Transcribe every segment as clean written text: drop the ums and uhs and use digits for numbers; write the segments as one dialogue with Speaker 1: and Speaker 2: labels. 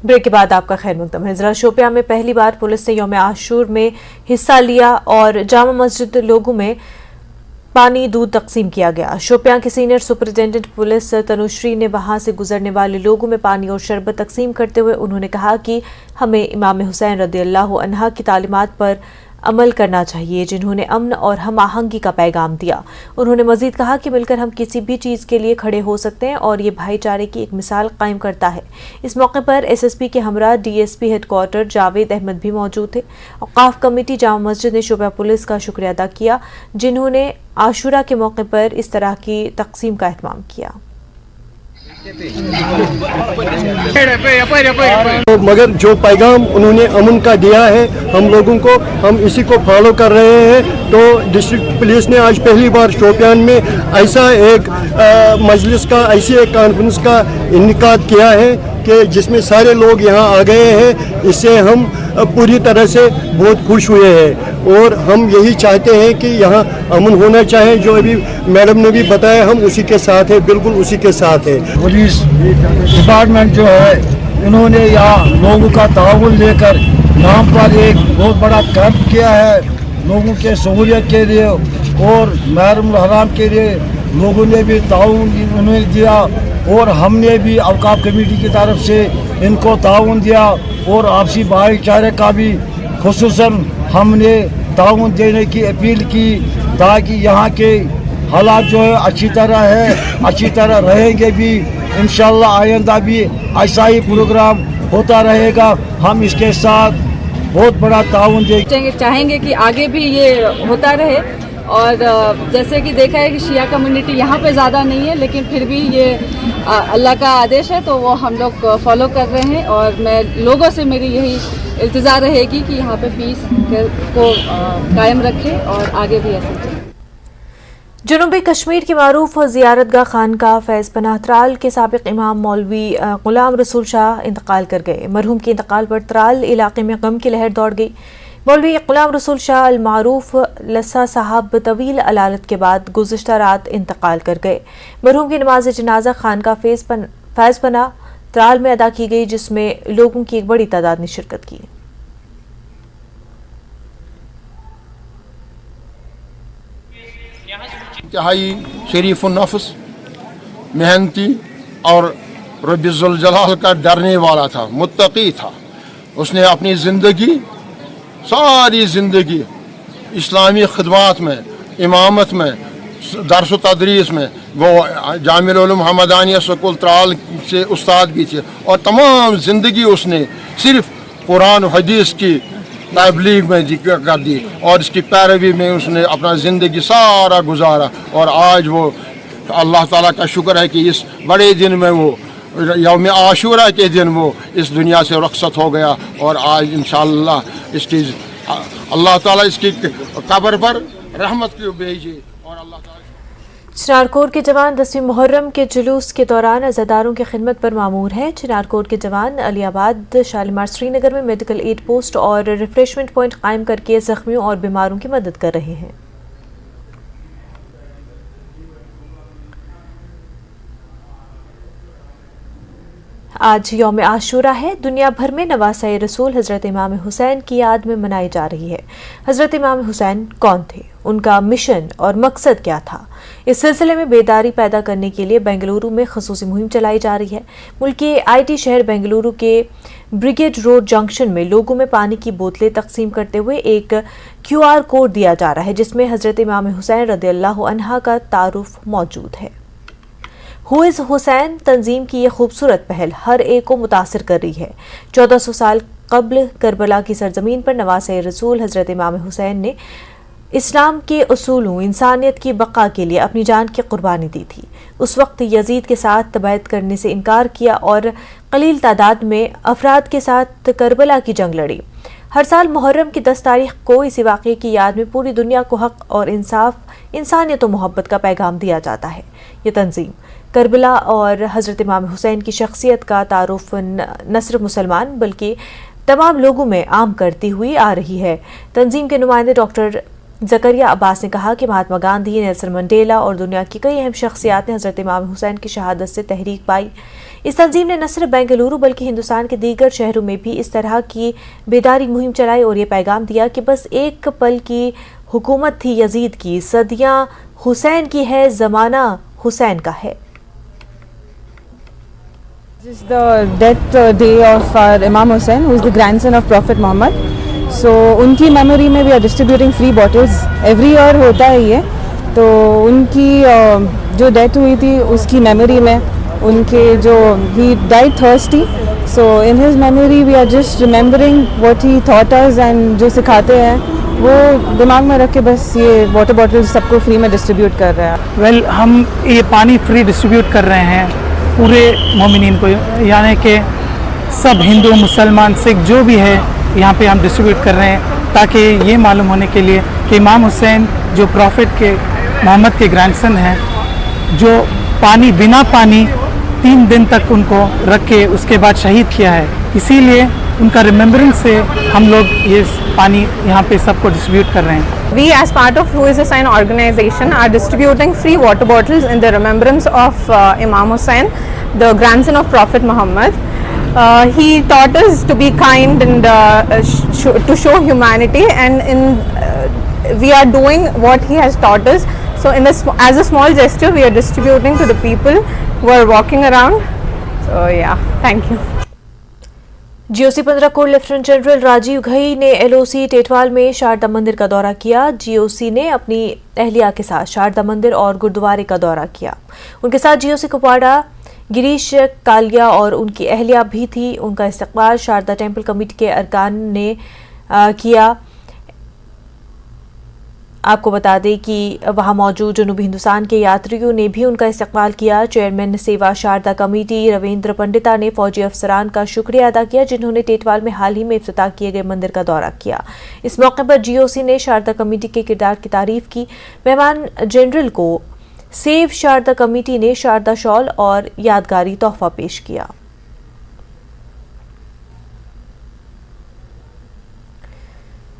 Speaker 1: Break کے بعد آپ کا خیر مقدم ہے۔ ضلع شوپیاں میں پہلی بار پولیس نے یوم عاشور میں حصہ لیا اور جامع مسجد لوگوں میں پانی دودھ تقسیم کیا گیا۔ شوپیاں کے سینئر سپرنٹینڈنٹ پولیس تنوشری نے وہاں سے گزرنے والے لوگوں میں پانی اور شربت تقسیم کرتے ہوئے انہوں نے کہا کہ ہمیں امام حسین رضی اللہ عنہ کی تعلیمات پر عمل کرنا چاہیے جنہوں نے امن اور ہم آہنگی کا پیغام دیا۔ انہوں نے مزید کہا کہ مل کر ہم کسی بھی چیز کے لیے کھڑے ہو سکتے ہیں اور یہ بھائی چارے کی ایک مثال قائم کرتا ہے۔ اس موقع پر ایس ایس پی کے ہمراہ D S P head quarter Javed Ahmed بھی موجود تھے۔ اوقاف کمیٹی جامع مسجد نے شوپیاں پولیس کا شکریہ ادا کیا جنہوں نے عاشورہ کے موقع پر اس طرح کی تقسیم کا اہتمام کیا۔
Speaker 2: مگر جو پیغام انہوں نے امن کا دیا ہے ہم لوگوں کو، ہم اسی کو فالو کر رہے ہیں۔ تو ڈسٹرکٹ پولیس نے آج پہلی بار شوپیان میں ایسا ایک مجلس کا، ایسی ایک کانفرنس کا انعقاد کیا ہے کہ جس میں سارے لوگ یہاں آ گئے ہیں۔ اس سے ہم پوری طرح سے بہت خوش ہوئے ہیں اور ہم یہی چاہتے ہیں کہ یہاں امن ہونا چاہے۔ جو ابھی میڈم نے بھی بتایا ہم اسی کے ساتھ ہیں، بالکل اسی کے ساتھ ہیں۔
Speaker 3: پولیس ڈپارٹمنٹ جو ہے انہوں نے یہاں لوگوں کا تعاون لے کر یہاں پر ایک بہت بڑا کیمپ کیا ہے لوگوں کے سہولیت کے لیے، اور محرم الحرام کے لیے لوگوں نے بھی تعاون انہیں دیا اور ہم نے بھی اوقاف کمیٹی کی طرف سے ان کو تعاون دیا، اور آپسی بھائی چارے کا بھی خصوصاً ہم نے تعاون دینے کی اپیل کی تاکہ یہاں کے حالات جو ہے اچھی طرح ہے، اچھی طرح رہیں گے بھی۔ انشاءاللہ آئندہ بھی ایسا ہی پروگرام ہوتا رہے گا۔ ہم اس کے ساتھ بہت بڑا تعاون
Speaker 4: چاہیں گے کہ آگے بھی یہ ہوتا رہے، اور جیسے کہ دیکھا ہے کہ شیعہ کمیونٹی یہاں پہ زیادہ نہیں ہے لیکن پھر بھی یہ اللہ کا آدیش ہے تو وہ ہم لوگ فالو کر رہے ہیں، اور میں لوگوں سے میری یہی التجا رہے گی کہ یہاں پہ پیس کو قائم رکھے اور آگے بھی ایسا چلے۔
Speaker 1: جنوبی کشمیر کی معروف زیارت گاہ خانقاہ فیض پناہ ترال کے سابق امام مولوی غلام رسول شاہ انتقال کر گئے۔ مرحوم کے انتقال پر ترال علاقے میں غم کی لہر دوڑ گئی۔ مولوی غلام رسول شاہ المعروف لسا صاحب طویل علالت کے بعد گزشتہ رات انتقال کر گئے۔ مرحوم کی نماز جنازہ خانقاہ فیض پناہ ترال میں ادا کی گئی جس میں لوگوں کی ایک بڑی تعداد نے شرکت کی۔
Speaker 5: انتہائی شریف النفس، محنتی اور رب ذوالجلال کا ڈرنے والا تھا، متقی تھا۔ اس نے اپنی زندگی، ساری زندگی اسلامی خدمات میں، امامت میں، درس و تدریس میں، وہ جامع العلوم حمدانیہ سکول ترال سے استاد بھی تھے، اور تمام زندگی اس نے صرف قرآن و حدیث کی تبلیغ میں کر دی اور اس کی پیروی میں اس نے اپنا زندگی سارا گزارا۔ اور آج وہ اللہ تعالیٰ کا شکر ہے کہ اس بڑے دن میں وہ یوم عاشورہ کے دن وہ اس دنیا سے رخصت ہو گیا، اور آج انشاءاللہ اس کی اللہ تعالیٰ اس کی قبر پر رحمت کی بھیجے، اور اللہ تعالیٰ
Speaker 1: چنارکوٹ کے جوان 10ویں محرم کے جلوس کے دوران عزاداروں کی خدمت پر مامور ہیں۔ چنارکوٹ کے جوان علی آباد، شالیمار سری نگر میں میڈیکل ایڈ پوسٹ اور ریفریشمنٹ پوائنٹ قائم کر کے زخمیوں اور بیماروں کی مدد کر رہے ہیں۔ آج یوم عاشورہ ہے۔ دنیا بھر میں نواسہ رسول حضرت امام حسین کی یاد میں منائی جا رہی ہے۔ حضرت امام حسین کون تھے؟ ان کا مشن اور مقصد کیا تھا؟ اس سلسلے میں بیداری پیدا کرنے کے لیے بنگلورو میں خصوصی مہم چلائی جا رہی ہے۔ ملک کے آئی ٹی شہر بنگلورو کے بریگیڈ روڈ جنکشن میں لوگوں میں پانی کی بوتلیں تقسیم کرتے ہوئے ایک کیو آر کوڈ دیا جا رہا ہے جس میں حضرت امام حسین رضی اللہ عنہ کا تعارف موجود ہے۔ ہو از حسین تنظیم کی یہ خوبصورت پہل ہر ایک کو متاثر کر رہی ہے۔ 1400 سال قبل کربلا کی سرزمین پر نواسہ رسول حضرت امام حسین نے اسلام کے اصولوں، انسانیت کی بقا کے لیے اپنی جان کی قربانی دی تھی۔ اس وقت یزید کے ساتھ بیعت کرنے سے انکار کیا اور قلیل تعداد میں افراد کے ساتھ کربلا کی جنگ لڑی۔ ہر سال محرم کی 10 تاریخ کو اسی واقعے کی یاد میں پوری دنیا کو حق اور انصاف، انسانیت و محبت کا پیغام دیا جاتا ہے۔ یہ تنظیم کربلا اور حضرت امام حسین کی شخصیت کا تعارف نہ صرف مسلمان بلکہ تمام لوگوں میں عام کرتی ہوئی آ رہی ہے۔ تنظیم کے نمائندے ڈاکٹر زکریا عباس نے کہا کہ مہاتما گاندھی، نیلسن منڈیلا اور دنیا کی کئی اہم شخصیات نے حضرت امام حسین کی شہادت سے تحریک پائی۔ اس تنظیم نے نہ صرف بنگلورو بلکہ ہندوستان کے دیگر شہروں میں بھی اس طرح کی بیداری مہم چلائی اور یہ پیغام دیا کہ بس ایک پل کی حکومت تھی یزید کی، صدیاں حسین کی ہے، زمانہ حسین کا ہے۔
Speaker 6: This is the death day of our Imam Hussain, who is the grandson of Prophet Muhammad. So उनकी मेमोरी में we are distributing free bottles. Every year होता है ये, तो उनकी जो डेथ हुई थी उसकी मेमोरी में उनके जो he died thirsty. So in his memory we are just remembering what he taught us and जो सिखाते हैं वो दिमाग में रख के बस ये वाटर बॉटल्स सबको फ्री में डिस्ट्रीब्यूट कर रहे हैं।
Speaker 7: वेल हम ये पानी फ्री डिस्ट्रीब्यूट कर रहे हैं पूरे मोमिनीन को, यानी कि सब हिंदू मुसलमान सिख जो भी है यहाँ पे हम डिस्ट्रीब्यूट कर रहे हैं ताकि ये मालूम होने के लिए कि इमाम हुसैन जो प्रॉफिट के मोहम्मद के ग्रैंडसन हैं, जो पानी बिना पानी 3 दिन तक उनको रख के उसके बाद शहीद किया है, इसीलिए उनका रिमेम्बरेंस से हम लोग ये पानी यहाँ पे सबको डिस्ट्रीब्यूट कर रहे हैं।
Speaker 6: We, as part of Who is Hussain organization, are distributing free water bottles in the remembrance of Imam Hussain, the grandson of Prophet Muhammad. He taught us to be kind and to show humanity, and we are doing what he has taught us. So as a small gesture, we are distributing to the people who are walking around. So yeah, thank you.
Speaker 1: GOC 15 corps lieutenant general Rajeev Ghai ने LOC Tetwal में शारदा मंदिर का दौरा किया। GOC ने अपनी अहलिया के साथ शारदा मंदिर और गुरुद्वारे का दौरा किया। उनके साथ GOC कुपवाड़ा गिरीश कालिया और उनकी अहलिया भी थी। उनका इस्तकबाल शारदा टेम्पल कमेटी के अरकान ने किया। आपको बता दें कि वहां मौजूद जनूबी हिंदुस्तान के यात्रियों ने भी उनका इस्तकबाल किया। चेयरमैन सेवा शारदा कमेटी रविंद्र पंडिता ने फौजी अफसरान का शुक्रिया अदा किया जिन्होंने टेटवाल में हाल ही में इफ्तिताह किए गए मंदिर का दौरा किया। इस मौके पर GOC ने शारदा कमेटी के किरदार की तारीफ की। मेहमान जनरल को सेव शारदा कमेटी ने शारदा शॉल और यादगारी तोहफा पेश किया।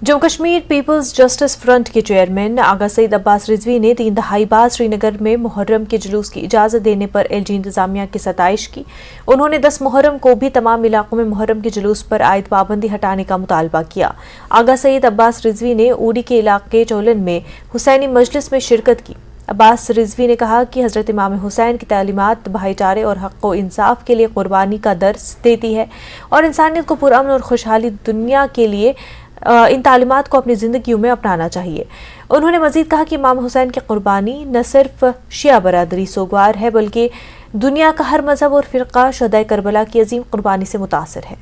Speaker 1: Jammu Kashmir peoples justice front के चेयरमैन आगा सईद अब्बास रिजवी ने 3 दहाई बाद श्रीनगर में मुहर्रम के जुलूस की इजाज़त देने पर LG इंतजामिया की सताइश की। उन्होंने 10 मुहर्रम को भी तमाम इलाकों में मुहर्रम के जुलूस पर आयद पाबंदी हटाने का मुतालबा किया। आगा सईद अब्बास रिजवी ने उड़ी के इलाके चोलन में हुसैनी मजलिस में शिरकत की। अब्बास रिजवी ने कहा कि हज़रत इमाम हुसैन की तालीमात भाईचारे और हक़ व इंसाफ के लिए कुर्बानी का दर्स देती है और इंसानियत को पुरअमन और खुशहाली दुनिया के लिए इन तालीमात को अपनी ज़िंदगियों में अपनाना चाहिए। उन्होंने मज़ीद कहा कि इमाम हुसैन की कुर्बानी न सिर्फ शिया बरादरी सोगवार है बल्कि दुनिया का हर मज़हब और फ़िरक़ा शहदाए करबला की अजीम कुर्बानी से मुतासिर है।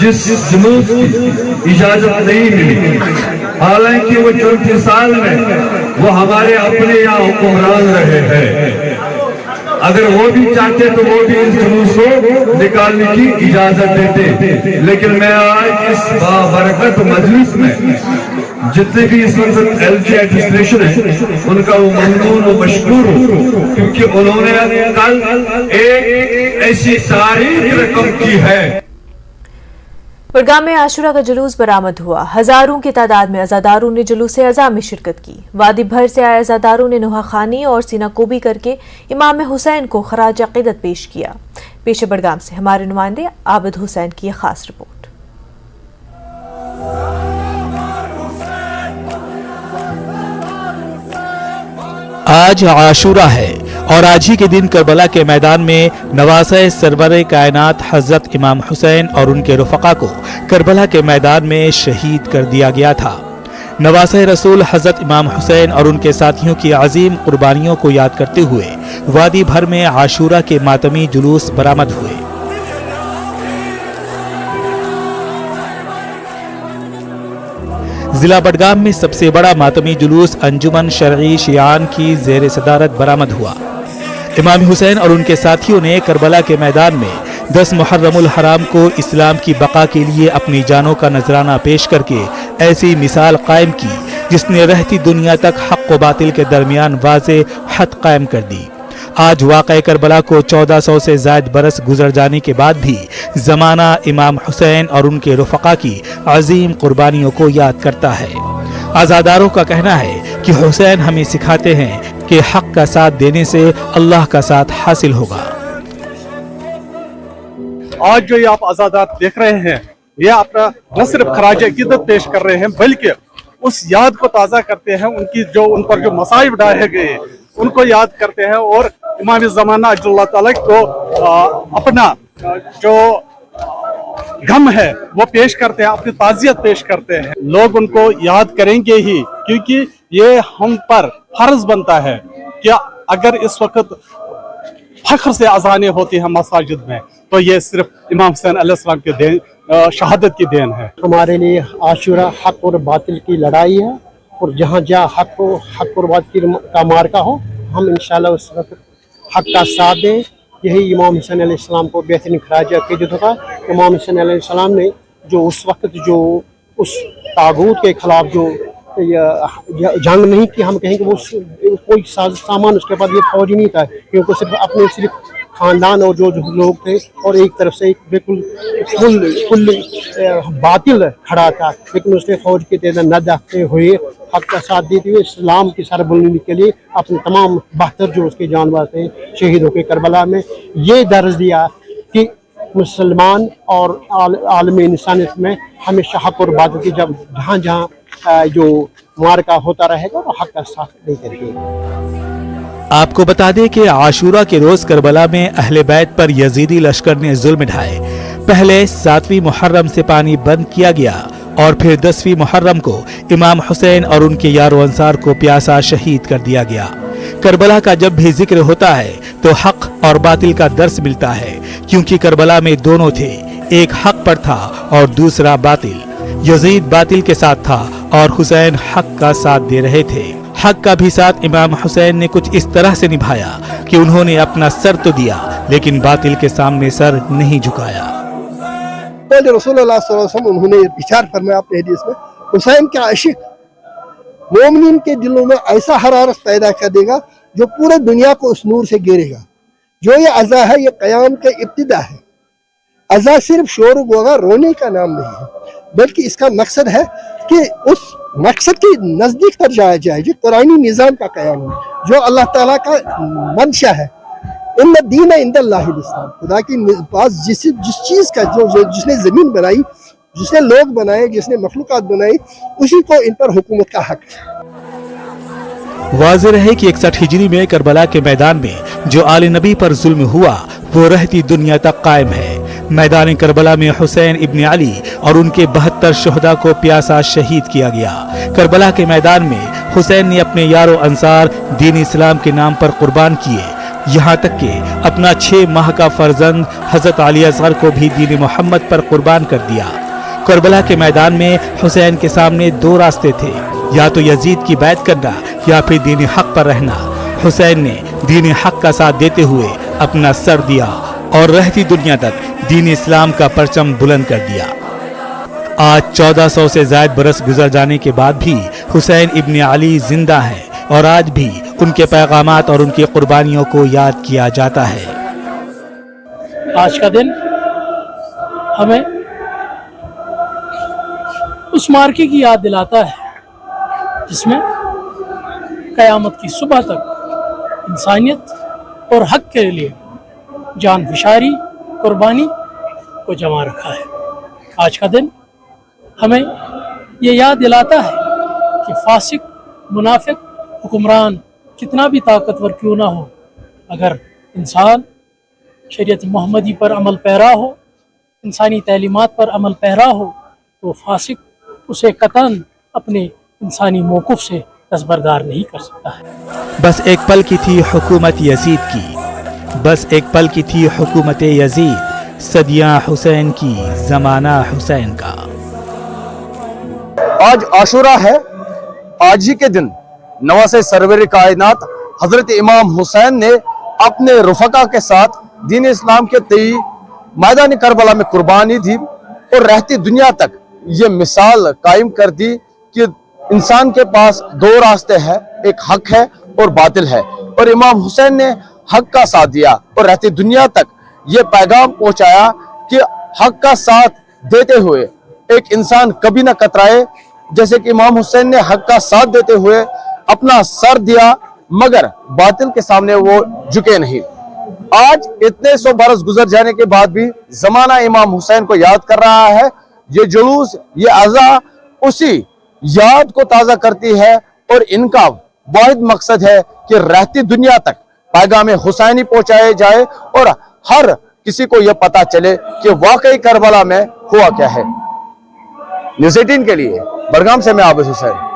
Speaker 8: जिस जुलूस की इजाजत नहीं मिली, हालांकि वो 34 साल में वो हमारे अपने यहाँ हुक्मरान रहे हैं। अगर वो भी चाहते तो वो भी इस जुलूस को निकालने की इजाजत देते, लेकिन मैं आज इस बाबरकत मजलिस में जितने भी इस वक्त LG एडमिनिस्ट्रेशन है उनका वो ममनून व मशकूर हूँ, क्योंकि उन्होंने कल एक ऐसी तारीख रकम की है।
Speaker 1: बड़गाम में आशुरा का जुलूस बरामद हुआ। हजारों की तादाद में अज़ादारों ने जुलूस अज़ा में शिरकत की। वादी भर से आए अज़ादारों ने नुहाखानी और सीनाकोबी करके इमाम हुसैन को खराज अक़ीदत पेश किया। पेश बड़गाम से हमारे नुमाइंदे आबिद हुसैन की एक खास रिपोर्ट।
Speaker 9: आज आशूरा है और आज ही के दिन करबला के मैदान में नवासे सरवर कायनात हजरत इमाम हुसैन और उनके रफ़क़ा को करबला के मैदान में शहीद कर दिया गया था। नवासे रसूल हजरत इमाम हुसैन और उनके साथियों की अजीम कुर्बानियों को याद करते हुए वादी भर में आशूरा के मातमी जुलूस बरामद हुए। जिला बडगाम में सबसे बड़ा मातमी जुलूस अंजुमन शरई शियान की ज़ेर सदारत बरामद हुआ। इमाम हुसैन और उनके साथियों ने करबला के मैदान में 10 मुहर्रमुल हराम को इस्लाम की बका के लिए अपनी जानों का नजराना पेश करके ऐसी मिसाल कायम की जिसने रहती दुनिया तक हक़ व बातिल के दरमियान वाज़े हद कायम कर दी। आज वाक़या करबला को 1400 से ज़ायद बरस गुजर जाने के बाद भी ज़माना इमाम हुसैन और उनके रफ़क़ा की अजीम कुर्बानियों को याद करता है। आज़ादारों का कहना है कि हुसैन हमें सिखाते हैं कि हक का साथ देने से अल्लाह का साथ हासिल होगा।
Speaker 10: आज जो ये आप आज़ादात देख रहे हैं, ये अपना न सिर्फ खराज अकीदत पेश कर रहे हैं, बल्कि उस याद को ताज़ा करते हैं, उन पर जो मसाइब डाले गए उनको याद करते हैं, और इमाम ज़माना अल्लाह ताला को अपना जो गम है वो पेश करते हैं, अपनी ताज़ियत पेश करते हैं। लोग उनको याद करेंगे ही, क्योंकि ये हम पर फर्ज बनता है कि अगर इस वक्त फख्र से अजानें होती हैं मसाजिद में, तो ये सिर्फ इमाम हुसैन अलैहिस्सलाम के देन, शहादत की देन है।
Speaker 2: हमारे लिए आशूरा हक और बातिल की लड़ाई है, और जहाँ जहाँ हक और बातिल का मार्का हो, हम इंशाल्लाह उस वक्त हक का साथ दें। यही इमाम हुसैन अलैहिस्सलाम को बेहतरीन खराज अक़ीदत होगा। इमाम हुसैन अलैहिस्सलाम ने जो उस वक्त जो उस तागूत के खिलाफ जो जंग नहीं की, हम कहेंगे वो कोई सामान उसके पास ये फौज ही नहीं था, क्योंकि सिर्फ खानदान और जो लोग थे, और एक तरफ से बिल्कुल फुल बातिल खड़ा था, लेकिन उसने फौज के तेज न देखते हुए हक का साथ देते हुए इस्लाम की सरबुलंदी के लिए अपने तमाम 72 जो उसके जानवर थे शहीद होकर करबला में ये दर्ज दिया कि मुसलमान और आलम इंसानियत में हमेशा हक और बातिल की जब जहाँ जहाँ जो मार्का होता रहेगा वो हक का साथ देते रहेंगे।
Speaker 9: आपको बता दें कि आशूरा के रोज करबला में अहले बैत पर यजीदी लश्कर ने जुल्म ढाए। पहले 7वीं मुहर्रम से पानी बंद किया गया और फिर 10वीं मुहर्रम को इमाम हुसैन और उनके यारो अंसार को प्यासा शहीद कर दिया गया। करबला का जब भी जिक्र होता है तो हक और बातिल का दर्स मिलता है, क्योंकि करबला में दोनों थे, एक हक पर था और दूसरा बातिल। यजीद बातिल के साथ था और हुसैन हक का साथ दे रहे थे। हक का भी साथ इमाम हुसैन ने कुछ इस तरह से निभाया कि उन्होंने अपना सर तो दिया, लेकिन बातिल के सामने सर नहीं झुकाया।
Speaker 2: रसूलुल्लाह सल्लल्लाहु अलैहि वसल्लम उन्होंने विचार फरमाया अपने हदीस में, हुसैन का इश्क मोमिन के दिलों में ऐसा हरारत पैदा कर देगा जो पूरे दुनिया को उस नूर से घेरेगा। जो ये अज़ा है ये क़याम के इब्तिदा है। अज़ा सिर्फ शोर गोगा रोने का नाम नहीं है, बल्कि इसका मकसद है कि उस मकसद के नज़दीक तर जाया जाए जो कुरानी निज़ाम का क़याम है, जो अल्लाह ताला का मंशा है। इन्ना दीन इंदल्लाहिल इस्लाम, खुदा की पास जिस चीज़ का जिसने ज़मीन बनाई, जिसने लोग बनाए, जिसने मखलूक़ात बनाई, उसी को इन पर हुकूमत का हक है।
Speaker 9: वाज़ेह रहे कि 61 हिजरी में करबला के मैदान में जो आले नबी पर जुल्म हुआ वो रहती दुनिया तक कायम है। मैदान करबला में हुसैन इब्न अली और उनके 72 शहदा को प्यासा शहीद किया गया। करबला के मैदान में हुसैन ने अपने यारो अंसार दीन इस्लाम के नाम पर कुर्बान किए, यहाँ तक कि अपना 6 माह का फर्जंद हजरत अली असगर को भी दीन मोहम्मद पर कुर्बान कर दिया। करबला के मैदान में हुसैन के सामने 2 रास्ते थे, या तो यजीद की बैत करना या फिर दीन हक पर रहना। हुसैन ने दीन हक का साथ देते हुए अपना सर दिया और रहती दुनिया तक दीन इस्लाम का परचम बुलंद कर दिया। आज 1400 से ज्यादा बरस गुजर जाने के बाद भी हुसैन इब्न अली जिंदा हैं और आज भी उनके पैगामात और उनकी कुर्बानियों को याद किया जाता है।
Speaker 11: आज का दिन हमें उस मार्के की याद दिलाता है जिसमें क़यामत की सुबह तक इंसानियत और हक के लिए जान फिशारी कुर्बानी को जमा रखा है। आज का दिन हमें ये याद दिलाता है कि फासिक, मुनाफिक, हुक्मरान कितना भी ताकतवर क्यों ना हो, अगर इंसान शरीयत मोहम्मदी पर अमल पैरा हो, इंसानी तालीमात पर अमल पैरा हो, तो फासिक उसे कतन अपने इंसानी मौक़िफ़ से दस्तबरदार नहीं कर सकता है।
Speaker 9: बस एक पल की थी हुकूमत यजीद की, बस एक पल की थी हुकूमत यजीद, सदियां हुसैन की, ज़माना हुसैन का।
Speaker 3: आज आशूरा है। आज ही के दिन नवासे सरवर कायनात हजरत इमाम हुसैन ने अपने रुफका के साथ दीन इस्लाम के तई मैदान करबला में कुर्बानी दी और रहती दुनिया तक ये मिसाल कायम कर दी कि इंसान के पास 2 रास्ते हैं, एक हक है और बातिल है, और इमाम हुसैन ने हक का साथ दिया और रहती दुनिया तक ये पैगाम पहुंचाया कि हक का साथ देते हुए एक इंसान कभी ना कतराए। जैसे कि इमाम हुसैन ने हक का साथ देते हुए अपना सर दिया
Speaker 12: मगर बातिल के सामने वो झुके नहीं। आज इतने 100 बरस गुजर जाने के बाद भी जमाना इमाम हुसैन को याद कर रहा है। ये जुलूस, ये अज़ा उसी याद को ताज़ा करती है और इनका वाहिद मकसद है कि रहती दुनिया तक पैगाम हुसैनी पहुंचाए जाए और हर किसी को यह पता चले कि वाकई करबला में हुआ क्या है। न्यूज़ 18 के लिए बड़गाम से मैं आबिद हुसैन।